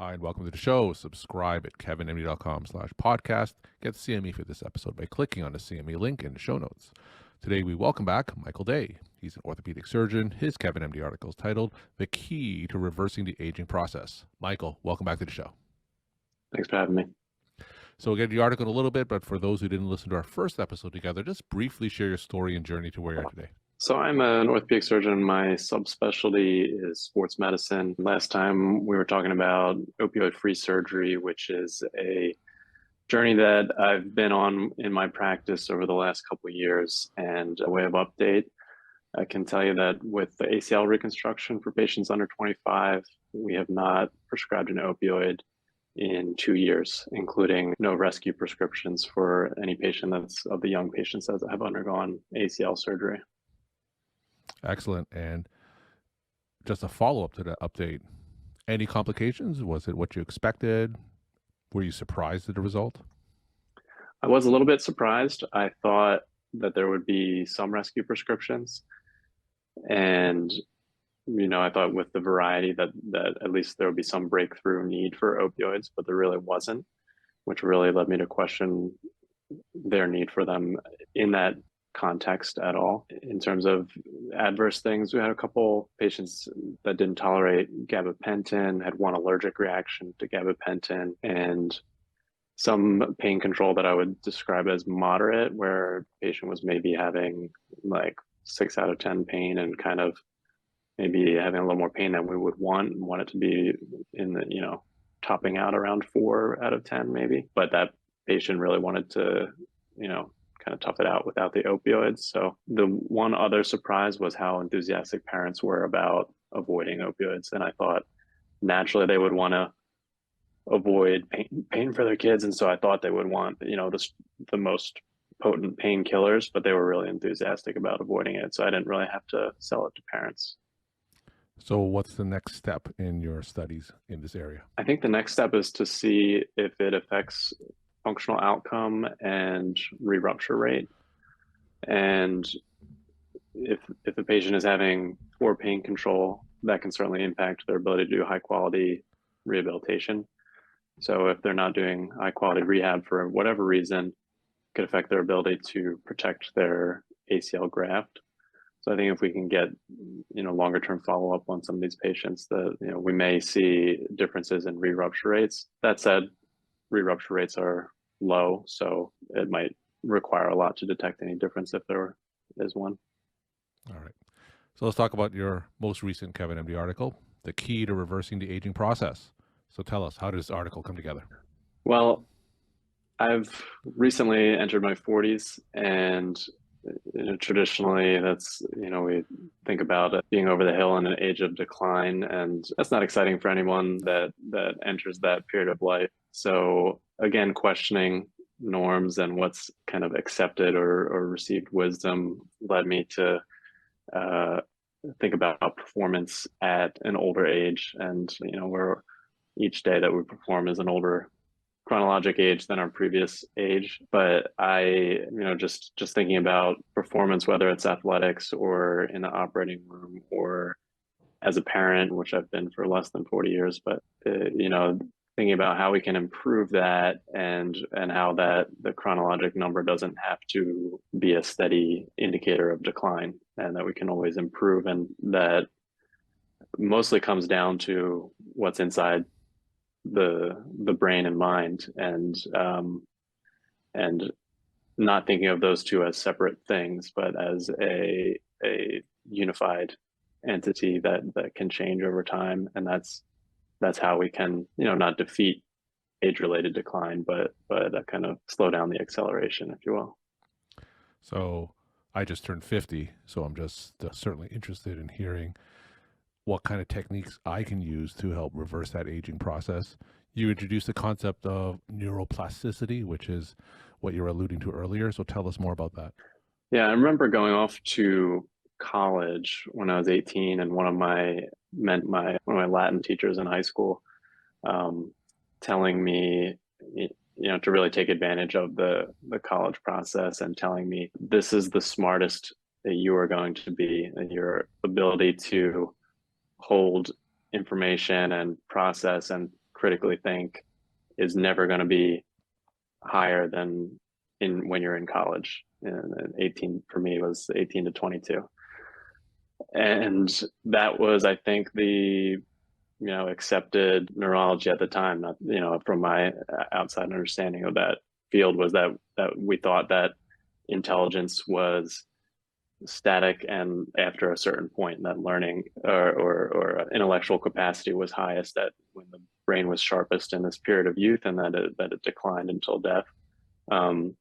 Hi, and welcome to the show. Subscribe at kevinmd.com/podcast. Get the CME for this episode by clicking on the CME link in the show notes. Today, we welcome back Michael Day. He's an orthopedic surgeon. His Kevin MD article is titled The Key to Reversing the Aging Process. Michael, welcome back to the show. Thanks for having me. So we'll get the article in a little bit, but for those who didn't listen to our first episode together, just briefly share your story and journey to where you are today. So I'm an orthopedic surgeon. My subspecialty is sports medicine. Last time we were talking about opioid-free surgery, which is a journey that I've been on in my practice over the last couple of years. And a way of update, I can tell you that with the ACL reconstruction for patients under 25, we have not prescribed an opioid in 2 years, including no rescue prescriptions for any patient that's of the young patients that have undergone ACL surgery. Excellent. And just a follow-up to that update, any complications? Was it what you expected? Were you surprised at the result? I was a little bit surprised. I thought that there would be some rescue prescriptions. And, I thought with the variety that at least there would be some breakthrough need for opioids, but there really wasn't, which really led me to question their need for them in that context at all. In terms of adverse things, we had a couple patients that didn't tolerate gabapentin, had one allergic reaction to gabapentin, and some pain control that I would describe as moderate, where patient was maybe having like 6 out of 10 pain and kind of maybe having a little more pain than we would want it to be in the, topping out around 4 out of 10 maybe. But that patient really wanted to, kind of tough it out without the opioids. So the one other surprise was how enthusiastic parents were about avoiding opioids. And I thought naturally they would want to avoid pain for their kids. And so I thought they would want, the most potent painkillers, but they were really enthusiastic about avoiding it. So I didn't really have to sell it to parents. So what's the next step in your studies in this area? I think the next step is to see if it affects functional outcome and re-rupture rate. And if the patient is having poor pain control, that can certainly impact their ability to do high quality rehabilitation. So if they're not doing high quality rehab for whatever reason, it could affect their ability to protect their ACL graft. So I think if we can get, longer term follow up on some of these patients, that we may see differences in re-rupture rates. That said, re-rupture rates are low, so it might require a lot to detect any difference if there is one. All right. So let's talk about your most recent Kevin MD article, The Key to Reversing the Aging Process. So tell us, how did this article come together? Well, I've recently entered my 40s, and traditionally that's, we think about it being over the hill in an age of decline, and that's not exciting for anyone that enters that period of life. So again, questioning norms and what's kind of accepted or received wisdom led me to think about performance at an older age. And, where each day that we perform is an older chronologic age than our previous age. But I, just thinking about performance, whether it's athletics or in the operating room or as a parent, which I've been for less than 40 years, but, thinking about how we can improve that and how that the chronologic number doesn't have to be a steady indicator of decline, and that we can always improve. And that mostly comes down to what's inside the brain and mind, and not thinking of those two as separate things, but as a unified entity that can change over time. And that's how we can, not defeat age-related decline, but kind of slow down the acceleration, if you will. So I just turned 50, so I'm just certainly interested in hearing what kind of techniques I can use to help reverse that aging process. You introduced the concept of neuroplasticity, which is what you were alluding to earlier. So tell us more about that. Yeah, I remember going off to college when I was 18, and one of my Latin teachers in high school telling me, to really take advantage of the college process, and telling me this is the smartest that you are going to be, and your ability to hold information and process and critically think is never going to be higher than when you're in college. And 18 for me was 18 to 22. And that was, I think, the accepted neurology at the time. Not, from my outside understanding of that field, was that we thought that intelligence was static, and after a certain point, that learning or intellectual capacity was highest at when the brain was sharpest in this period of youth, and that it declined until death. Um,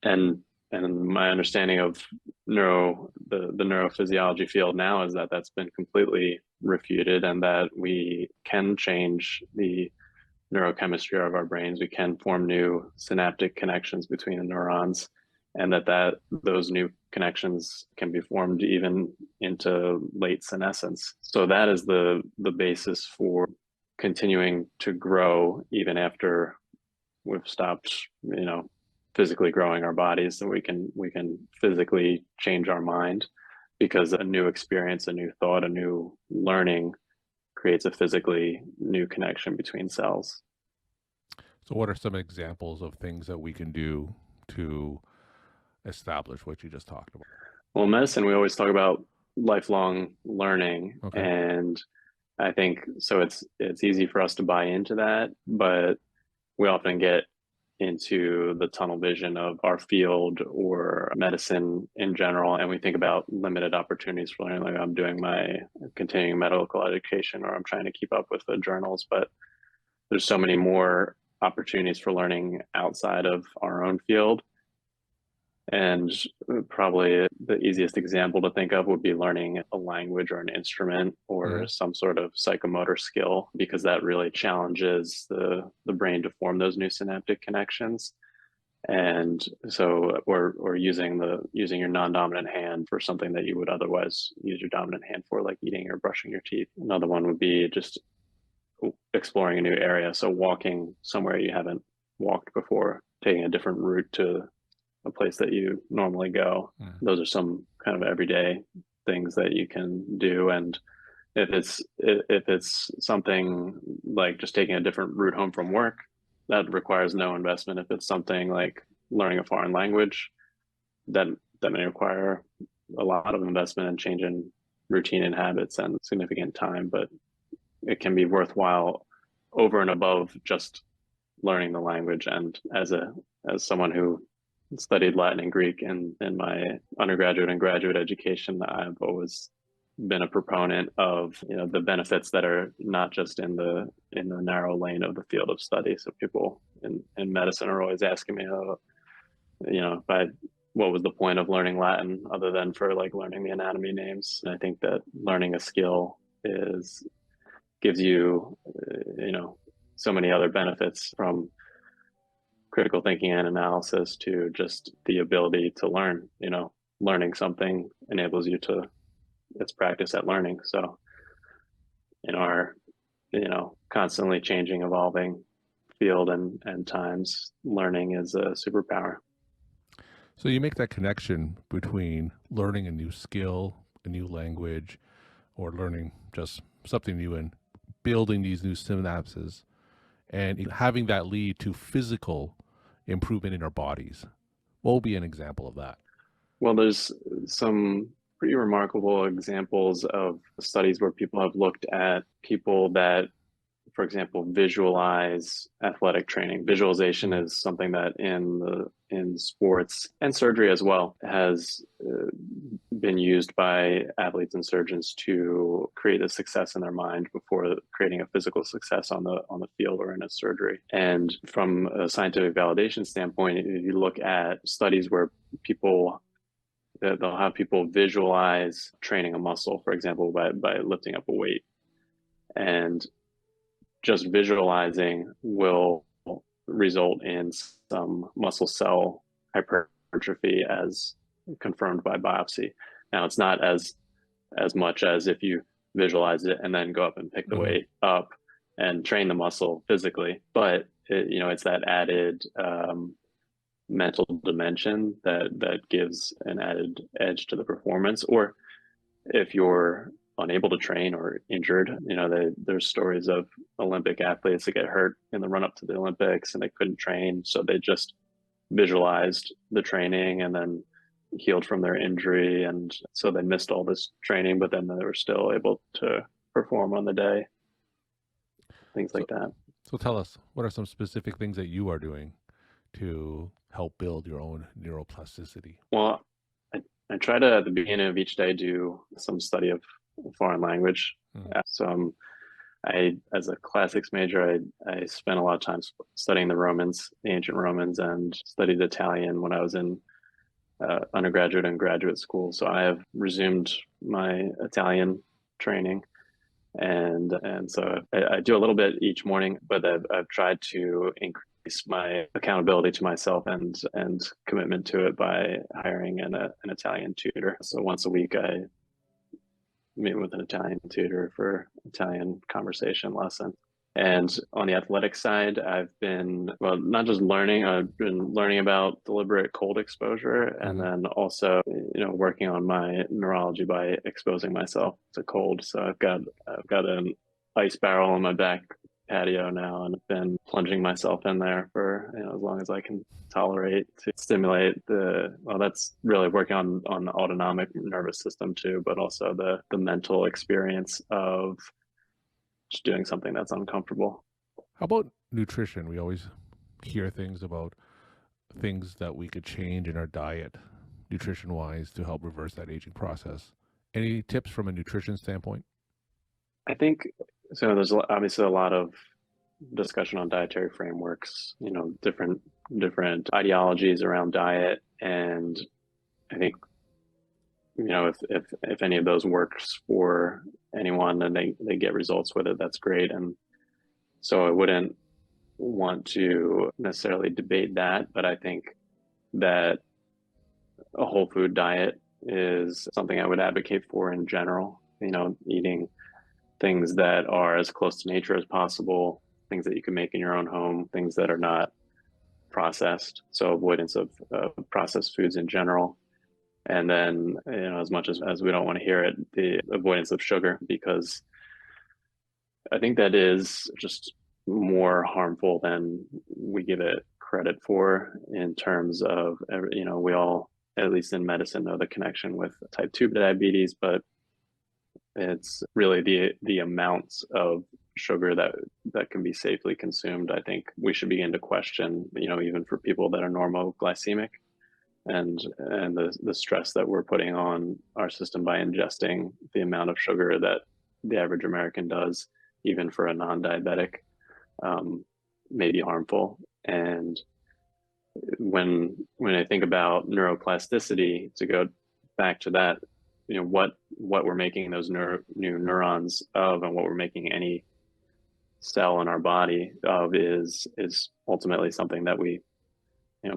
and my understanding of the neurophysiology field now is that that's been completely refuted, and that we can change the neurochemistry of our brains. We can form new synaptic connections between the neurons, and that those new connections can be formed even into late senescence. So that is the basis for continuing to grow even after we've stopped, physically growing our bodies. So we can physically change our mind, because a new experience, a new thought, a new learning creates a physically new connection between cells. So what are some examples of things that we can do to establish what you just talked about? Well, in medicine, we always talk about lifelong learning. Okay. And I think so it's easy for us to buy into that, but we often get into the tunnel vision of our field or medicine in general, and we think about limited opportunities for learning, like I'm doing my continuing medical education, or I'm trying to keep up with the journals, but there's so many more opportunities for learning outside of our own field. And probably the easiest example to think of would be learning a language or an instrument or some sort of psychomotor skill, because that really challenges the brain to form those new synaptic connections. And so, or using your non-dominant hand for something that you would otherwise use your dominant hand for, like eating or brushing your teeth. Another one would be just exploring a new area. So walking somewhere you haven't walked before, taking a different route to a place that you normally go. Those are some kind of everyday things that you can do. And if it's something like just taking a different route home from work, that requires no investment. If it's something like learning a foreign language, that may require a lot of investment and change in routine and habits and significant time, but it can be worthwhile over and above just learning the language. And as someone who studied Latin and Greek in my undergraduate and graduate education, I've always been a proponent of the benefits that are not just in the narrow lane of the field of study. So people in medicine are always asking me, what was the point of learning Latin other than for like learning the anatomy names? And I think that learning a skill gives you so many other benefits, from critical thinking and analysis to just the ability to learn. Learning something enables you to, it's practice at learning. So in our constantly changing, evolving field and times, learning is a superpower. So you make that connection between learning a new skill, a new language, or learning just something new and building these new synapses, and having that lead to physical improvement in our bodies. What will be an example of that? Well, there's some pretty remarkable examples of studies where people have looked at people that, for example, visualize athletic training. Visualization is something that in sports and surgery as well has been used by athletes and surgeons to create a success in their mind before creating a physical success on the field or in a surgery. And from a scientific validation standpoint, if you look at studies where they'll have people visualize training a muscle, for example, by lifting up a weight, and just visualizing will result in some muscle cell hypertrophy as confirmed by biopsy. Now, it's not as much as if you visualize it and then go up and pick the weight up and train the muscle physically, but it's that added mental dimension that gives an added edge to the performance. Or if you're unable to train or injured. There's stories of Olympic athletes that get hurt in the run up to the Olympics and they couldn't train. So they just visualized the training and then healed from their injury. And so they missed all this training, but then they were still able to perform on the day, things So, like that. so tell us, what are some specific things that you are doing to help build your own neuroplasticity? Well, I try to, at the beginning of each day, do some study of foreign language. Hmm. So as a classics major, I spent a lot of time studying the ancient Romans, and studied Italian when I was in undergraduate and graduate school. So I have resumed my Italian training, and so I do a little bit each morning, but I've tried to increase my accountability to myself and commitment to it by hiring an Italian tutor. So once a week, I meet with an Italian tutor for Italian conversation lesson. And on the athletic side, I've been, well, not just learning, I've been learning about deliberate cold exposure, and then also, working on my neurology by exposing myself to cold. So I've got an ice barrel on my back patio now, and I've been plunging myself in there for, as long as I can tolerate, to stimulate that's really working on the autonomic nervous system too, but also the mental experience of just doing something that's uncomfortable. How about nutrition? We always hear things about things that we could change in our diet, nutrition wise, to help reverse that aging process. Any tips from a nutrition standpoint? I think so. There's obviously a lot of discussion on dietary frameworks, different ideologies around diet, and I think if any of those works for anyone and they get results with it, that's great. And so I wouldn't want to necessarily debate that, but I think that a whole food diet is something I would advocate for in general. Eating things that are as close to nature as possible, things that you can make in your own home, things that are not processed. So avoidance of processed foods in general. And then, as much as we don't want to hear it, the avoidance of sugar, because I think that is just more harmful than we give it credit for, in terms of, we all, at least in medicine, know the connection with type 2 diabetes, but it's really the amounts of sugar that can be safely consumed. I think we should begin to question, even for people that are normoglycemic, and the stress that we're putting on our system by ingesting the amount of sugar that the average American does, even for a non-diabetic, may be harmful. And when I think about neuroplasticity, to go back to that, what we're making those new neurons of, and what we're making any cell in our body of, is ultimately something that we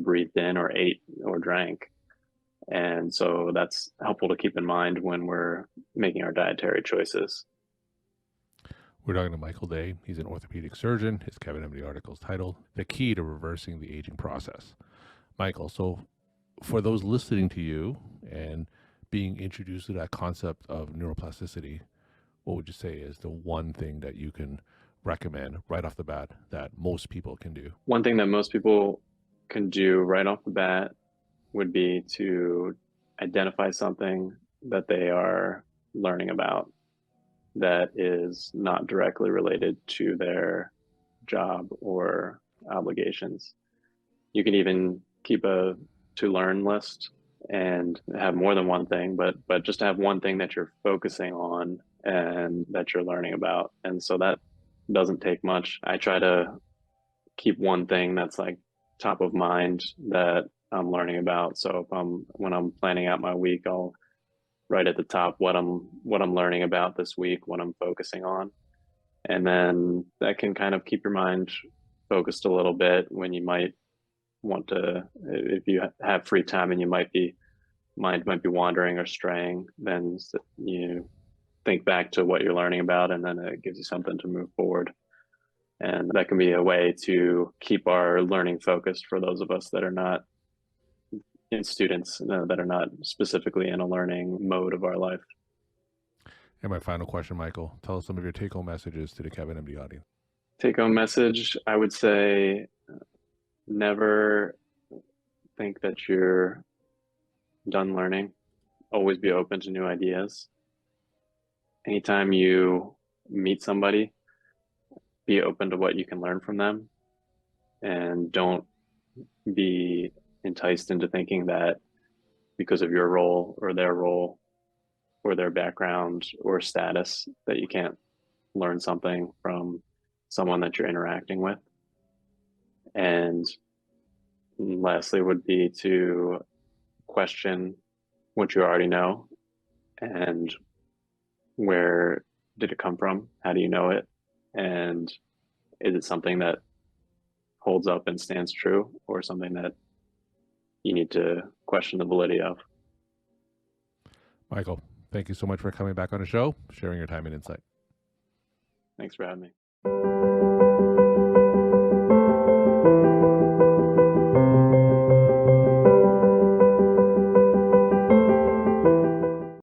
breathed in or ate or drank. And so that's helpful to keep in mind when we're making our dietary choices. We're talking to Michael Day. He's an orthopedic surgeon. His Kevin Emily article is titled "The Key to Reversing the Aging Process." Michael, so for those listening to you and being introduced to that concept of neuroplasticity, what would you say is the one thing that you can recommend right off the bat that most people can do? One thing that most people can do right off the bat would be to identify something that they are learning about that is not directly related to their job or obligations. You can even keep a to learn list and have more than one thing, but just have one thing that you're focusing on and that you're learning about. And so that doesn't take much. I try to keep one thing that's like top of mind that I'm learning about. So when I'm planning out my week, I'll write at the top what I'm learning about this week, what I'm focusing on. And then that can kind of keep your mind focused a little bit when you might want to, if you have free time and mind might be wandering or straying, then you think back to what you're learning about, and then it gives you something to move forward. And that can be a way to keep our learning focused for those of us that are not students, that are not specifically in a learning mode of our life. And my final question, Michael, tell us some of your take-home messages to the Kevin MD audience. Take home message, I would say never think that you're done learning. Always be open to new ideas. Anytime you meet somebody, be open to what you can learn from them, and don't be enticed into thinking that because of your role or their background or status that you can't learn something from someone that you're interacting with. And lastly would be to question what you already know, and where did it come from? How do you know it? And is it something that holds up and stands true, or something that you need to question the validity of? Michael, thank you so much for coming back on the show, sharing your time and insight. Thanks for having me.